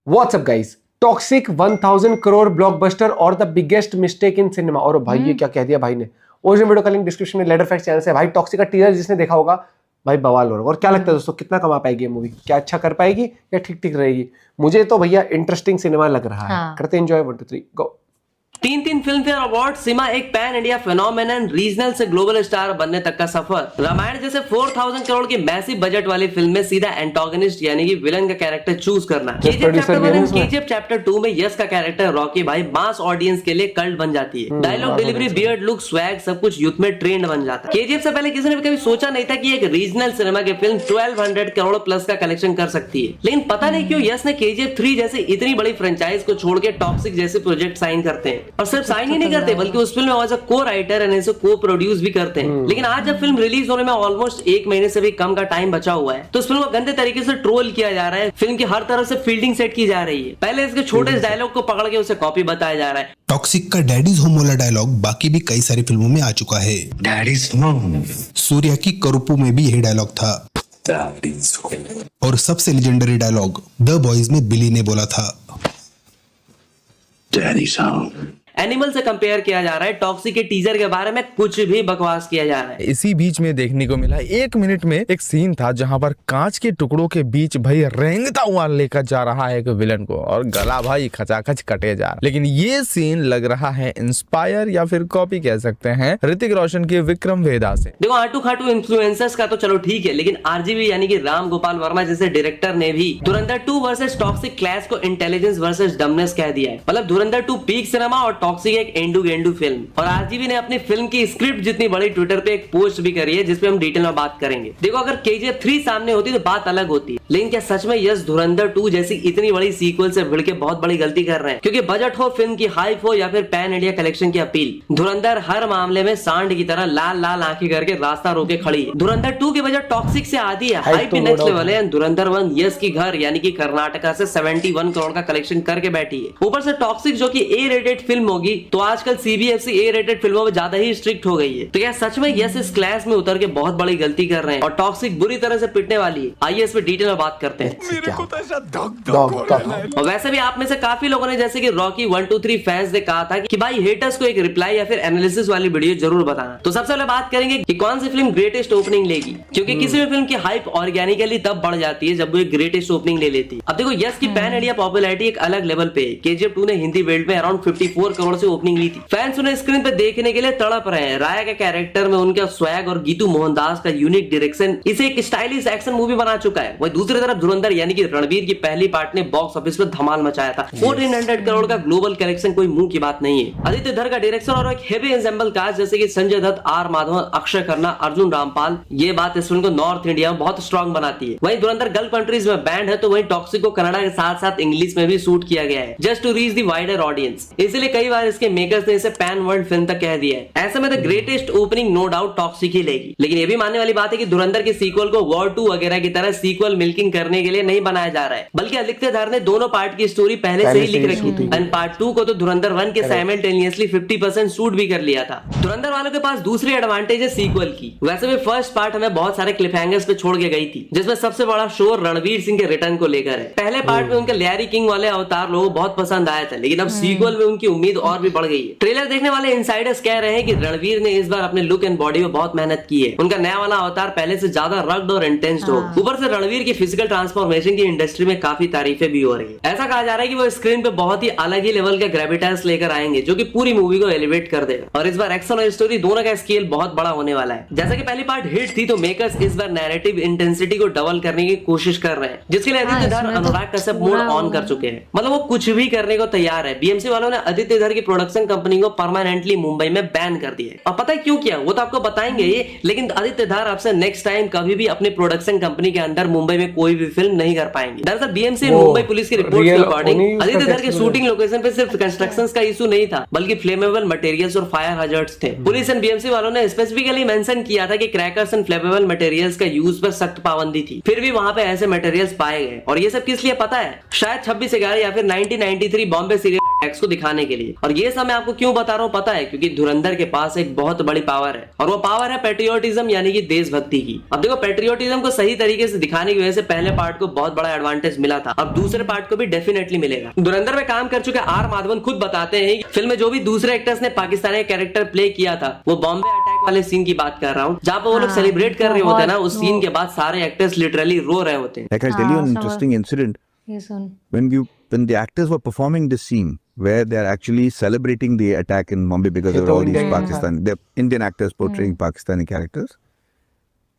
WhatsApp guys, Toxic 1000 crore blockbuster और the biggest mistake in cinema. और भाई ये क्या कह दिया भाई ने। ओरिजिनल वीडियो का लिंक डिस्क्रिप्शन में लेटर फैक्ट चैनल से। भाई टॉक्सिक का टीजर जिसने देखा होगा भाई बवाल हो रहा है। और क्या लगता है दोस्तों, कितना कमा पाएगी ये मूवी? क्या अच्छा कर पाएगी या ठीक ठीक रहेगी? मुझे तो भैया इंटरेस्टिंग सिनेमा लग रहा है। करते एंजॉय। 1 2 3 गो। तीन फिल्म फेयर अवार्ड, सीमा एक पैन इंडिया फेनोमेनन, रीजनल से ग्लोबल स्टार बनने तक का सफर। रामायण जैसे 4000 करोड़ की मैसिव बजट वाली फिल्म में सीधा एंटागनिस्ट यानी कि विलन का कैरेक्टर चूज करना। केजीएफ चैप्टर 1 और केजीएफ चैप्टर 2 में यश का कैरेक्टर रॉकी भाई मास ऑडियंस के लिए कल्ट बन जाती है। Dialogue delivery, beard look, swag सब कुछ यूथ में ट्रेंड बन जाता है। केजीएफ से पहले किसी ने भी कभी सोचा नहीं था कि एक रीजनल सिनेमा की फिल्म 1200 करोड़ प्लस का कलेक्शन कर सकती है। लेकिन पता नहीं क्यों यश ने केजीएफ 3 जैसे इतनी बड़ी फ्रेंचाइज को छोड़ के टॉक्सिक जैसे प्रोजेक्ट साइन करते हैं। और सिर्फ साइन ही नहीं करते बल्कि उस फिल्म में एज अ को राइटर एंड इसे को प्रोड्यूस भी करते हैं। लेकिन आज जब फिल्म रिलीज होने में ऑलमोस्ट 1 महीने से भी कम का टाइम बचा हुआ है तो उस फिल्म को गंदे तरीके से ट्रोल किया जा रहा है। फिल्म की हर तरफ से फील्डिंग सेट की जा रही है। पहले इसके छोटे डायलॉग को पकड़ के उसे कॉपी बताया जा रहा है। टॉक्सिक का डैडीज होम वाला डायलॉग बाकी भी कई सारी फिल्मों में आ चुका है। डैडीज होम, सूर्या की करुपू में भी यही डायलॉग था। और सबसे लेजेंडरी डायलॉग द बॉयज में बिली ने बोला था, डैडीज होम। एनिमल से कंपेयर किया जा रहा है। टॉक्सिक के टीजर के बारे में कुछ भी बकवास किया जा रहा है। इसी बीच में देखने को मिला 1 मिनट में एक सीन था जहां पर कांच के टुकड़ों के बीच भाई रेंगता हुआ लेकर जा रहा है एक विलन को और गला भाई खचाखच कटे जा रहा। लेकिन ये सीन लग रहा है इंस्पायर या फिर कॉपी कह सकते हैं ऋतिक रोशन के विक्रम वेदा से। देखो आटू खाटू इन्फ्लुएंसर्स का तो चलो ठीक है, लेकिन आरजीवी यानी कि राम गोपाल वर्मा जैसे डायरेक्टर ने भी धुरंधर 2 वर्सेस टॉक्सिक क्लैश को इंटेलिजेंस वर्सेस डमनेस कह दिया है। मतलब धुरंधर 2 पीक सिनेमा और टॉक्सिक एक एंडू गेंडू फिल्म। और आरजीवी ने अपनी फिल्म की स्क्रिप्ट जितनी बड़ी ट्विटर पे एक पोस्ट भी करी है जिसपे हम डिटेल में बात करेंगे। देखो अगर केजीएफ 3 सामने होती तो बात अलग होती, लेकिन क्या सच में यश धुरंधर 2 जैसी इतनी बड़ी सीक्वल से भिड़ के बहुत बड़ी गलती कर रहे हैं? क्योंकि बजट हो, फिल्म की हाइप हो या फिर पैन इंडिया कलेक्शन की अपील, धुरंधर हर मामले में सांड की तरह लाल लाल आंखें करके रास्ता रोके खड़ी है। धुरंधर 2 की बजट टॉक्सिक से आधी है, हाइप भी नेक्स्ट लेवल है। धुरंधर 1 यश की घर यानी कि कर्नाटका से 71 करोड़ का कलेक्शन करके बैठी है। ऊपर से टॉक्सिक जो कि ए रेटेड फिल्म होगी तो आजकल सीबीएफसी ए रेटेड फिल्मों में ज्यादा ही स्ट्रिक्ट हो गई है। तो क्या सच में यस इस क्लास में उतर के बहुत बड़ी गलती कर रहे हैं और टॉक्सिक बुरी तरह से पिटने वाली है? आइए इस पे डिटेल में बात करते हैं। मेरे को तो ऐसा धक और वैसे भी आप में से काफी लोगों ने जैसे कि रॉकी 1 2 3 फैंस ने कहा था कि भाई हेटर्स को एक रिप्लाई या फिर एनालिसिस वाली वीडियो जरूर बताना। तो सबसे पहले बात करेंगे कि कौन सी फिल्म ग्रेटेस्ट ओपनिंग लेगी, क्योंकि किसी भी फिल्म की हाइप ऑर्गेनिकली तब बढ़ जाती है जब वो एक ग्रेटेस्ट ओपनिंग ले लेती है। अब देखो यस की पैन इंडिया पॉपुलैरिटी एक अलग लेवल पे है। केजीएफ 2 ने हिंदी वर्ल्ड में अराउंड 54 करोड़ से ओपनिंग ली थी। फैंस उन्हें स्क्रीन पे देखने के लिए तड़प रहे हैं। राया के कैरेक्टर में उनका स्वैग और गीतू मोहनदास का यूनिक डायरेक्शन इसे एक स्टाइलिश एक्शन मूवी बना चुका है। वही दूसरी तरफ धुरंधर यानी कि रणवीर की पहली पार्ट ने बॉक्स ऑफिस पे धमाल मचाया था। 1400 करोड़ का ग्लोबल कलेक्शन कोई मुंह की बात नहीं है। आदित्य धर का डायरेक्शन और एक हेवी एंसेंबल कास्ट जैसे कि संजय दत्त, आर माधवन, अक्षय खन्ना, अर्जुन रामपाल, ये बात इस फिल्म को नॉर्थ इंडिया में बहुत स्ट्रॉन्ग बनाती है। वहीं धुरंधर गल्फ कंट्रीज में बैंड है तो वहीं टॉक्सिक को कन्नड़ा के साथ साथ इंग्लिश में भी शूट किया गया है just to reach the wider audience. इसलिए कई बार इसके मेकर्स ने इसे पैन वर्ल्ड फिल्म तक कह दिया है। ऐसे में the greatest opening no doubt Toxic ही लेगी। लेकिन ये भी मानने वाली बात है कि धुरंधर के सीक्वल को वॉर 2 वगैरह की तरह सीक्वल मिल्किंग करने के लिए नहीं बनाया जा रहा है, बल्कि आदित्य धर ने दोनों पार्ट की स्टोरी पहले से ही लिख रखी थी। एंड पार्ट 2 को तो धुरंधर 1 के साइमल्टेनियसली 50% शूट भी कर लिया था। धुरंधर वालों के पास दूसरी एडवांटेज है सीक्वल की। वैसे भी फर्स्ट पार्ट हमें बहुत सारे क्लिफ हैंगर्स पे छोड़ के गई थी, जिसमें सबसे बड़ा शोर रणवीर सिंह के रिटर्न को लेकर है। पहले पार्ट में उनके लैरी किंग वाले अवतार लोगों को बहुत पसंद आया था, लेकिन अब सीक्वल में उनकी उम्मीद और भी बढ़ गई है। ट्रेलर देखने वाले इनसाइडर्स कह रहे हैं कि रणवीर ने इस बार अपने लुक एंड बॉडी में बहुत मेहनत की है। उनका नया वाला अवतार पहले से ज्यादा रग्ड और इंटेंस हो। ऊपर से रणवीर की फिजिकल ट्रांसफॉर्मेशन की इंडस्ट्री में काफी तारीफें भी हो रही है। ऐसा कहा जा रहा है कि वो स्क्रीन पे बहुत ही अलग ही लेवल का ग्रेविटास लेकर आएंगे जो कि पूरी मूवी को एलिवेट कर देगा। और इस बार एक्शन और स्टोरी दोनों का स्केल बहुत बड़ा होने वाला है। जैसा कि पहली पार्ट हिट थी तो मेकर्स इस बार नैरेटिव इंटेंसिटी को डबल करने की कोशिश कर रहे हैं, जिसके लिए आदित्य धर अनुराग कश्यप मोड ऑन कर चुके हैं। मतलब वो कुछ भी करने को तैयार है। बीएमसी वालों ने आदित्य धर की प्रोडक्शन कंपनी को परमानेंटली मुंबई में बैन कर दिया है। और पता है क्यों किया वो तो आपको बताएंगे ये, लेकिन आदित्य धर आपसे नेक्स्ट टाइम कभी भी अपनी प्रोडक्शन कंपनी के अंदर मुंबई में कोई भी फिल्म नहीं कर पाएंगे। दरअसल बीएमसी मुंबई पुलिस की रिपोर्ट के अकॉर्डिंग आदित्य धर की शूटिंग लोकेशन पे सिर्फ कंस्ट्रक्शंस का इशू नहीं था, बल्कि फ्लेमेबल मटेरियल्स और फायर हैजर्ड्स थे। पुलिस एंड बीएमसी वालों ने स्पेसिफिकली मेंशन किया था कि क्रैकर्स एंड फ्लेमेबल मटेरियल्स का यूज पर सख्त पाबंदी थी, फिर भी वहां पे ऐसे मटेरियल्स पाए गए। और ये सब किस लिए पता है? शायद 26/11 या फिर 1993 बॉम्बे सिगरेट टैक्स को दिखाने के लिए। और ये सब मैं आपको क्यों बता रहा हूँ पता है, क्योंकि धुरंधर के पास एक बहुत बड़ी पावर है और वो पावर है पेट्रियोटिज्म यानी कि देशभक्ति की। अब देखो पेट्रियोटिज्म को सही तरीके से दिखाने की वजह से पहले पार्ट को बहुत बड़ा एडवांटेज मिला था, अब दूसरे पार्ट को भी डेफिनेटली मिलेगा। धुरंधर में काम कर चुके आर माधवन खुद बताते हैं फिल्म में जो भी दूसरे एक्टर्स ने पाकिस्तानी कैरेक्टर प्ले किया था, वो बॉम्बे अटैक वाले सीन की बात कर रहा हूँ, जहाँ पे वो लोग सेलिब्रेट कर रहे होते हैं ना, उस सीन के बाद सारे एक्टर्स लिटरली रो रहे होते हैं। Like I'll tell you an interesting incident. When the actors were performing this scene where they're actually celebrating the attack in Mumbai because there were all these the Indian actors portraying Pakistani characters.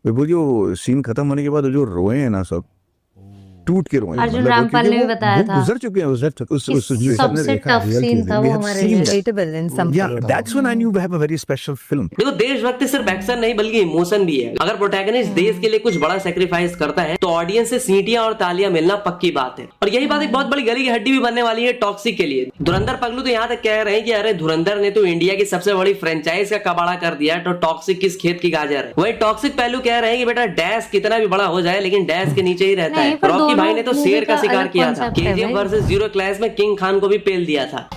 वो जो scene खत्म होने के बाद जो रोए हैं ना सब टूट के रोए, अर्जुन रामपाल ने भी बताया था गुजर चुके हैं उस सबसे टफ सीन था वो हमारे लिए। That's when I knew we have a very special film. देखो देशभक्ति सिर्फ एक्शन नहीं बल्कि इमोशन भी है। अगर प्रोटैगनिस्ट देश के लिए कुछ बड़ा सेक्रीफाइस करता है तो ऑडियंस से सीटियां और तालियां मिलना पक्की बात है। और यही बात एक बहुत बड़ी गली की हड्डी भी बनने वाली है टॉक्सिक के लिए। धुरंधर पगलू तो यहाँ तक कह रहे हैं कि अरे धुरंधर ने तो इंडिया की सबसे बड़ी फ्रेंचाइज का कबाड़ा कर दिया, तो टॉक्सिक किस खेत की गाजर है। वही टॉक्सिक पहलू कह रहे हैं कि बेटा डैश कितना भी बड़ा हो जाए लेकिन डैश के नीचे ही रहता है। रॉकी भाई ने तो शेर का शिकार किया था, केजीएफ वर्सेस जीरो क्लास में किंग खान को भी पेल दिया था,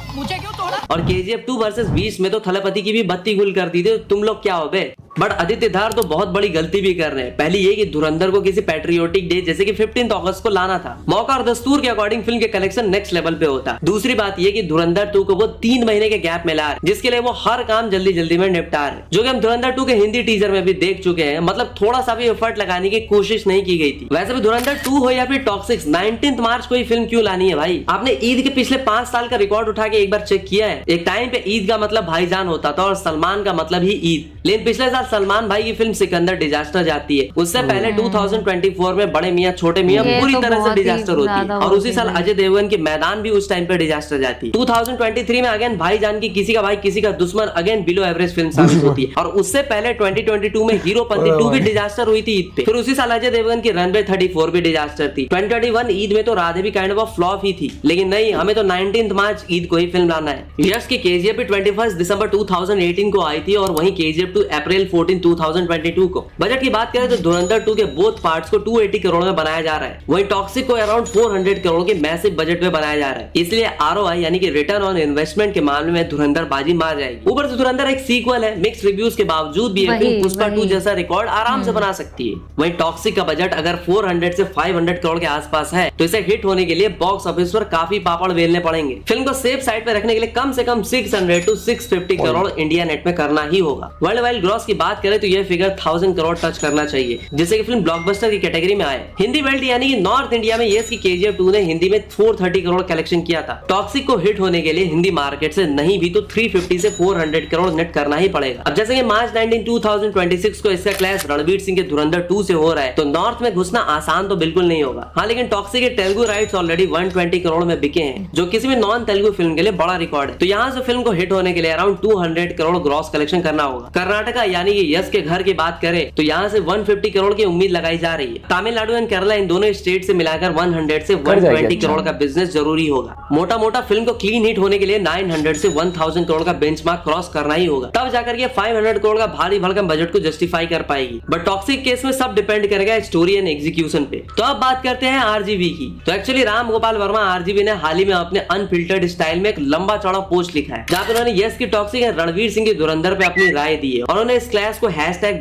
और केजीएफ 2 वर्सेस 20 में तो थलपति की भी बत्ती गुल कर दी थी। तुम लोग क्या हो बे। बट आदित्य धार तो बहुत बड़ी गलती भी कर रहे हैं। पहली ये कि धुरंधर को किसी पैट्रियोटिक डे जैसे कि 15 अगस्त को लाना था, मौका और दस्तूर के अकॉर्डिंग फिल्म के कलेक्शन नेक्स्ट लेवल पे होता। दूसरी बात ये कि धुरंधर 2 को वो 3 महीने के गैप में ला रहे, जिसके लिए वो हर काम जल्दी जल्दी में निपटा रहे, जो कि हम धुरंधर 2 के हिंदी टीजर में भी देख चुके हैं। मतलब थोड़ा सा भी एफर्ट लगाने की कोशिश नहीं की गई थी। वैसे भी धुरंधर 2 हो या फिर टॉक्सिक 19 मार्च को ही फिल्म क्यों लानी है भाई। आपने ईद के पिछले 5 साल का रिकॉर्ड उठा के एक बार चेक किया है। एक टाइम पे ईद का मतलब भाईजान होता था और सलमान का मतलब ही ईद, लेकिन पिछले साल सलमान भाई की फिल्म सिकंदर डिजास्टर जाती है। उससे पहले 2024 में बड़े मियां छोटे मियां पूरी तरह से डिजास्टर होती है, और उसी साल अजय देवगन की मैदान भी उस टाइम पे डिजास्टर जाती है। 2023 में अगेन भाईजान की किसी का भाई किसी का दुश्मन अगेन बिलो एवरेज फिल्म साबित होती है, और उससे पहले 2022 में हीरोपंती 2 भी डिजास्टर हुई थी ईद पे। फिर उसी साल अजय देवगन की रनवे 34 भी डिजास्टर थी। 2021 ईद में तो राधे भी काइंड ऑफ फ्लॉप ही थी, लेकिन नहीं, हमें तो 19 मार्च ईद को ही फिल्म लाना है। यश की केजीएफ भी 21 दिसंबर 2018 को आई थी, और वहीं केजीएफ 2 अप्रैल 14 2022 को। बजट की बात करें तो धुरंधर 2 के बोथ पार्ट्स को 280 करोड़ में बनाया जा रहा है, वहीं टॉक्सिक को अराउंड 400 करोड़ के मैसिव बजट में बनाया जा रहा है। इसलिए आरओआई यानी कि रिटर्न ऑन इन्वेस्टमेंट के मामले में धुरंधर बाजी मार जाएगी। ऊपर से धुरंधर एक सीक्वल है, मिक्स्ड रिव्यूज के बावजूद भी फिल्म पुष्पा 2 जैसा रिकॉर्ड आराम से बना सकती है। वहीं टॉक्सिक का बजट अगर 400 से 500 करोड़ के आसपास है तो इसे हिट होने के लिए बॉक्स ऑफिस पर काफी पापड़ बेलने पड़ेंगे। फिल्म को सेफ साइड पे रखने के लिए कम से कम 600 to 650 करोड़ इंडिया नेट में करना ही होगा। वर्ल्ड वाइड ग्रॉस की बात करें तो यह फिगर 1000 करोड़ टच करना चाहिए, जिससे कि फिल्म ब्लॉकबस्टर की कैटेगरी में आए। हिंदी बेल्ट यानी कि नॉर्थ इंडिया में यस की केजीएफ 2 ने हिंदी में 430 करोड़ कलेक्शन किया था। टॉक्सिक को हिट होने के लिए हिंदी मार्केट से नहीं भी तो 350 से 400 करोड़ नेट करना ही पड़ेगा। अब जैसे कि मार्च 19 2026 को इसका क्लैश रणवीर सिंह के धुरंधर 2 से हो रहा है, तो नॉर्थ में घुसना आसान तो बिल्कुल नहीं होगा। हाँ, लेकिन टॉक्सिक के तेलुगु राइट्स ऑलरेडी 120 करोड़ में बिके हैं, जो किसी भी नॉन तेलुगु फिल्म के लिए बड़ा रिकॉर्ड है। तो यहाँ से फिल्म को हिट होने के लिए अराउंड 200 करोड़ ग्रॉस कलेक्शन करना होगा। कर्नाटका यानी कि यस के घर की बात करें तो यहाँ से 150 करोड़ की उम्मीद लगाई जा रही है। तमिलनाडु एंड केरला इन दोनों स्टेट से मिलाकर 100 से 120 करोड़ का बिजनेस जरूरी होगा। मोटा मोटा फिल्म को क्लीन हिट होने के लिए 900 से 1000 करोड़ का बेंचमार्क क्रॉस करना ही होगा, तब जाकर के 500 करोड़ का भारी भरकम बजट को जस्टिफाई कर पाएगी। बट टॉक्सिक केस में सब डिपेंड करेगा स्टोरी एंड एग्जीक्यूशन पे। तो अब बात करते हैं आरजीवी की। तो एक्चुअली राम गोपाल वर्मा आरजीवी ने हाल ही में अपने अनफिल्टर्ड स्टाइल में एक लंबा चौड़ा पोस्ट लिखा है, जहाँ पे उन्होंने यस की टॉक्सिक एंड रणवीर सिंह के धुरंधर पे अपनी राय दी है, और उन्होंने इस क्लैश को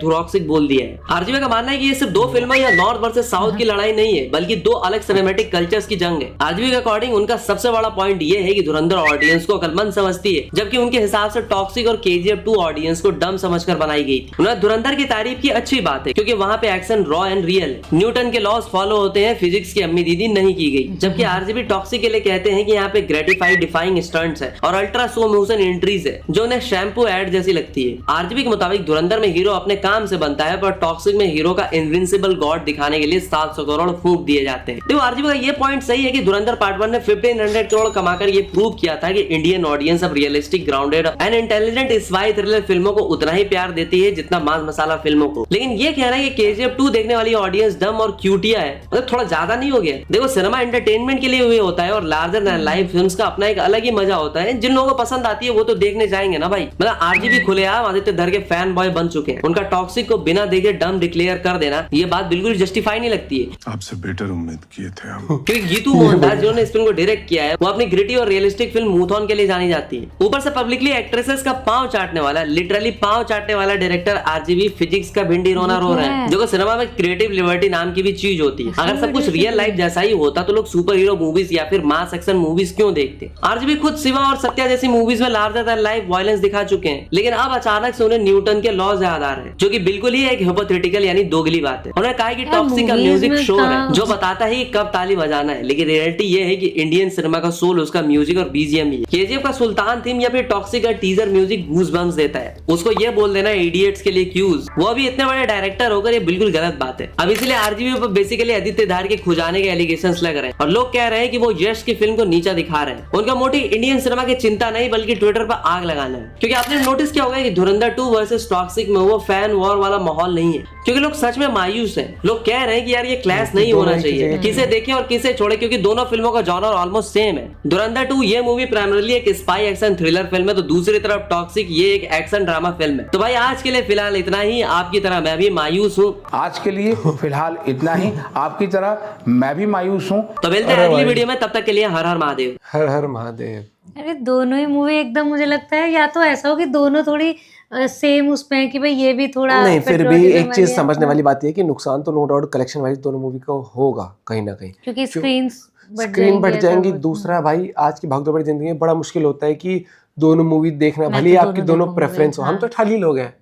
#धुरॉक्सिक बोल दिया है। आरजीवी का मानना है कि ये सिर्फ 2 फिल्मों या नॉर्थ वर्सेस साउथ की लड़ाई नहीं है, बल्कि 2 अलग सिनेमैटिक कल्चर्स की जंग है। आरजीवी के अकॉर्डिंग उनका सबसे बड़ा पॉइंट ये है कि धुरंधर ऑडियंस को अकलमंद समझती है, जबकि उनके हिसाब से टॉक्सिक और केजीएफ 2 ऑडियंस को डम समझकर बनाई गई थी। उन्होंने धुरंधर की तारीफ की, अच्छी बात है, क्योंकि वहाँ पे एक्शन रॉ एंड रियल है, न्यूटन के लॉज फॉलो होते हैं, फिजिक्स की अम्मी दीदी नहीं की गई। जबकि आरजीवी टॉक्सिक के लिए कहते हैं कि यहाँ पे ग्रेटिफाइड डिफाइंग स्टंट्स है और अल्ट्रा स्लो मोशन एंट्रीज है, जो उन्हें शैम्पू एड जैसी लगती है। आरजीवी के मुताबिक धुरंधर में हीरो अपने काम से बनता है, पर टॉक्सिक में हीरो का इनविंसिबल गॉड दिखाने के लिए 700 करोड़ फूंक दिए जाते हैं। तो आरजीवी का ये पॉइंट सही है कि धुरंधर पार्ट 1 ने 1500 करोड़ कमाकर ये प्रूव किया था कि इंडियन ऑडियंस अब realistic, grounded and intelligent spy thriller फिल्मों को उतना ही प्यार देती है जितना मास मसाला फिल्मों को। लेकिन ये कहना है कि केजीएफ 2 देखने वाली ऑडियंस डम और क्यूटिया है, मतलब थोड़ा ज्यादा नहीं हो गया? देखो, सिनेमा एंटरटेनमेंट के लिए हुए होता है, और लार्जर देन लाइफ फिल्म्स का अपना एक अलग ही मजा होता है। जिन लोगों को पसंद आती है वो तो देखने जाएंगे ना भाई। मतलब आरजीवी खुलेआम आदित्य धर के फैन बॉय बन चुके हैं, उनका टॉक्सिक को बिना देखे डम डिक्लेयर कर देना, ये बात बिल्कुल जस्टिफाई नहीं लगती है। आपसे बेटर उम्मीद किए थे हम। क्योंकि गीतू मोहनदास जिन्होंने इस फिल्म को डायरेक्ट किया है, वो अपनी ग्रिटी और रियलिस्टिक फिल्म मूथॉन के लिए जानी जाती है। ऊपर से पब्लिकली एक्ट्रेसेस का पांव चाटने वाला, लिटरली पांव चाटने वाला डायरेक्टर आरजीवी फिजिक्स का भिंडी रोना रो रहे हैं, जो कि सिनेमा में क्रिएटिव लिबर्टी नाम की भी चीज होती है। अगर सब कुछ रियल लाइफ जैसा ही होता तो लोग सुपर हीरो मूवीज या फिर मास एक्शन मूवीज क्यों देखते। आरजीवी खुद शिवा और सत्या जैसी मूवीज में लार्जर देन लाइफ वायलेंस दिखा चुके हैं, लेकिन अब अचानक से उन्हें न्यूटन के लॉज याद आ रहे हैं, जो कि बिल्कुल ही एक हिपोथेटिकल यानी दोगली बात है। उन्होंने कहा कि टॉक्सिक का म्यूजिक शोर है जो बताता है कब ताली बजाना है, लेकिन रियलिटी ये है कि इंडियन सिनेमा का सोल उसका म्यूजिक और बीजीएम ही है। केजीएफ का सुल्तान थीम या फिर टॉक्सिक का टीजर म्यूजिक गूज़बम्प्स देता है। उसको ये बोल देना इडियट्स के लिए क्यूज, वो अभी इतने बड़े डायरेक्टर होकर ये बिल्कुल गलत बात है। अब इसलिए आरजीवी पर बेसिकली आदित्य धार के खुजाने के एलिगेशंस लग रहे हैं और लोग कह रहे हैं कि वो यश की फिल्म को नीचा दिखा रहे हैं। उनका मोटिव इंडियन सिनेमा की चिंता नहीं बल्कि ट्विटर पर आग लगाना है। क्योंकि आपने नोटिस किया होगा कि धुरंधर 2 वर्सेस टॉक्सिक में वो फैन वॉर वाला माहौल नहीं है, क्योंकि लोग सच में मायूस हैं। लोग कह रहे हैं कि यार ये क्लैश नहीं होना चाहिए, किसे देखें और किसे छोड़े, क्योंकि दोनों फिल्मों का जॉनर ऑलमोस्ट सेम है। धुरंधर 2 ये मूवी प्राइमरीली एक स्पाई एक्शन थ्रिलर फिल्म है, तो दूसरी तरफ टॉक्सिक ये एक एक्शन ड्रामा फिल्म है। तो भाई आज के लिए फिलहाल इतना ही। आपकी तरह मैं भी मायूस हूँ। आज के लिए फिलहाल इतना ही, आपकी तरह मैं भी मायूस हूँ। तो मिलते हैं अगली वीडियो में, तब तक के लिए हर हर महादेव। हर हर महादेव। अरे दोनों ही मूवी एकदम मुझे लगता है या तो ऐसा हो कि दोनों थोड़ी सेम उस पे है कि भाई ये भी थोड़ा नहीं, फिर भी पेट्रोलिज्म एक चीज वाली है। समझने वाली बात ये है कि नुकसान तो नो डाउट कलेक्शन वाइज दोनों मूवी को होगा कहीं ना कहीं, क्योंकि स्क्रीन बढ़ जाएंगी। दूसरा भाई आज की भागदौड़ भरी जिंदगी में बड़ा मुश्किल होता है कि दोनों मूवी देखना, मैं भले तो आपकी दोनों देखूंगी, प्रेफरेंस हो। हम तो ठाली लोग हैं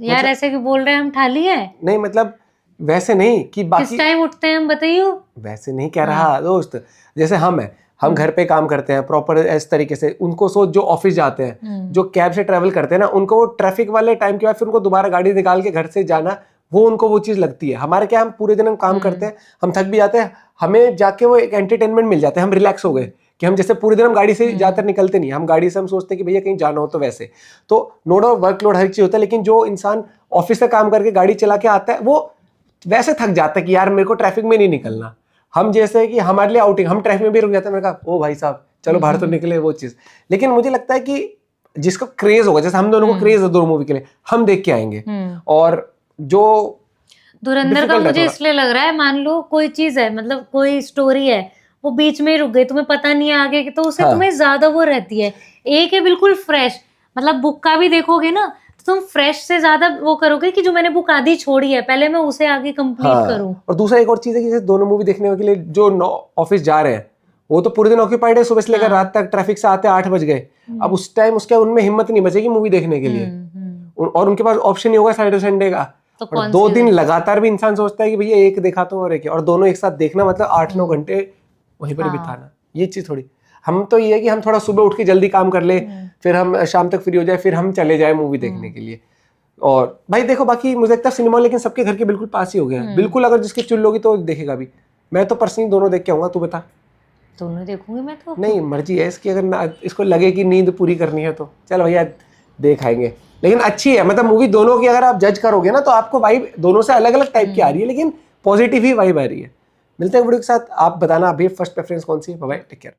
यार, ऐसे क्यों बोल रहे हैं, हम ठाली है। नहीं मतलब वैसे नहीं कि किस बाकी टाइम उठते हैं हम बताइए। वैसे नहीं कह रहा दोस्त, जैसे हम घर पे काम करते हैं प्रॉपर इस तरीके से। उनको सोच जो ऑफिस जाते हैं, जो कैब से ट्रैवल करते हैं ना, उनको वो ट्रैफिक वाले टाइम के बाद फिर उनको दोबारा गाड़ी निकाल के घर से जाना, वो उनको वो चीज लगती है। हमारे क्या, हम पूरे दिन हम काम करते हैं, हम थक भी जाते हैं, हमें जाके वो एक एंटरटेनमेंट मिल जाता है, हम रिलैक्स हो गए कि हम जैसे पूरे दिन हम गाड़ी से जाकर निकलते नहीं, हम गाड़ी से हम सोचते हैं कि भैया कहीं जाना हो तो वैसे तो नो डाउट वर्कलोड हर चीज होता है। लेकिन जो इंसान ऑफिस से काम करके गाड़ी चला के आता है वो वैसे थक जाता है कि यार मेरे को ट्रैफिक में नहीं निकलना। हम जैसे कि हमारे लिए आउटिंग, हम ट्रैफिक में भी रुक जाते हैं, मैंने कहा ओ भाई साहब चलो बाहर तो निकले, वो चीज। लेकिन मुझे लगता है कि जिसको क्रेज होगा, जैसे हम दोनों को क्रेज है दोनों मूवी के लिए, हम देख के आएंगे। और जो धुरंधर का मुझे इसलिए लग रहा है, मान लो कोई चीज है, मतलब कोई स्टोरी है, वो बीच में रुक गई, तुम्हें पता नहीं है आगे की, तो उससे तुम्हें ज्यादा वो रहती है। एक है बिल्कुल फ्रेश, मतलब बुक का भी देखोगे ना तो तुम फ्रेश से ज्यादा वो करोगे कि जो मैंने बुक आधी छोड़ी है पहले मैं उसे आगे कंप्लीट करूं। और दूसरा एक और चीज है कि जैसे दोनों मूवी देखने के लिए जो ऑफिस जा रहे हैं वो तो पूरे दिन ऑक्यूपाइड है, सुबह से लेकर रात तक ट्रैफिक से आते 8 बज गए। अब उस टाइम उसके उनमें हिम्मत नहीं बचेगी मूवी देखने के लिए, और उनके पास ऑप्शन नहीं होगा सैटरडे संडे का। तो और 2 दिन लगातार भी इंसान सोचता है कि भैया एक देखा तो और एक, और दोनों एक साथ देखना मतलब 8-9 घंटे वहीं पर बिताना, ये चीज थोड़ी। हम तो ये है कि हम थोड़ा सुबह उठ के जल्दी काम कर ले, फिर हम शाम तक फ्री हो जाए, फिर हम चले जाए मूवी देखने के लिए। और भाई देखो बाकी मुझे लगता है सिनेमा लेकिन सबके घर के बिल्कुल पास ही हो गया है, बिल्कुल अगर जिसकी चुल होगी तो देखेगा भी। मैं तो पर्सनली दोनों देख के आऊंगा, तू बता। दोनों देखूंगी मैं तो। नहीं मर्जी है इसकी, अगर इसको लगे कि नींद पूरी करनी है तो चल भैया देख आएंगे। लेकिन अच्छी है, मतलब मूवी दोनों की अगर आप जज करोगे ना तो आपको वाइब दोनों से अलग अलग टाइप की आ रही है, लेकिन पॉजिटिव ही वाइब आ रही है। मिलते हैं वीडियो के साथ, आप बताना अभी फर्स्ट प्रेफरेंस कौन सी है। Bye bye, take care.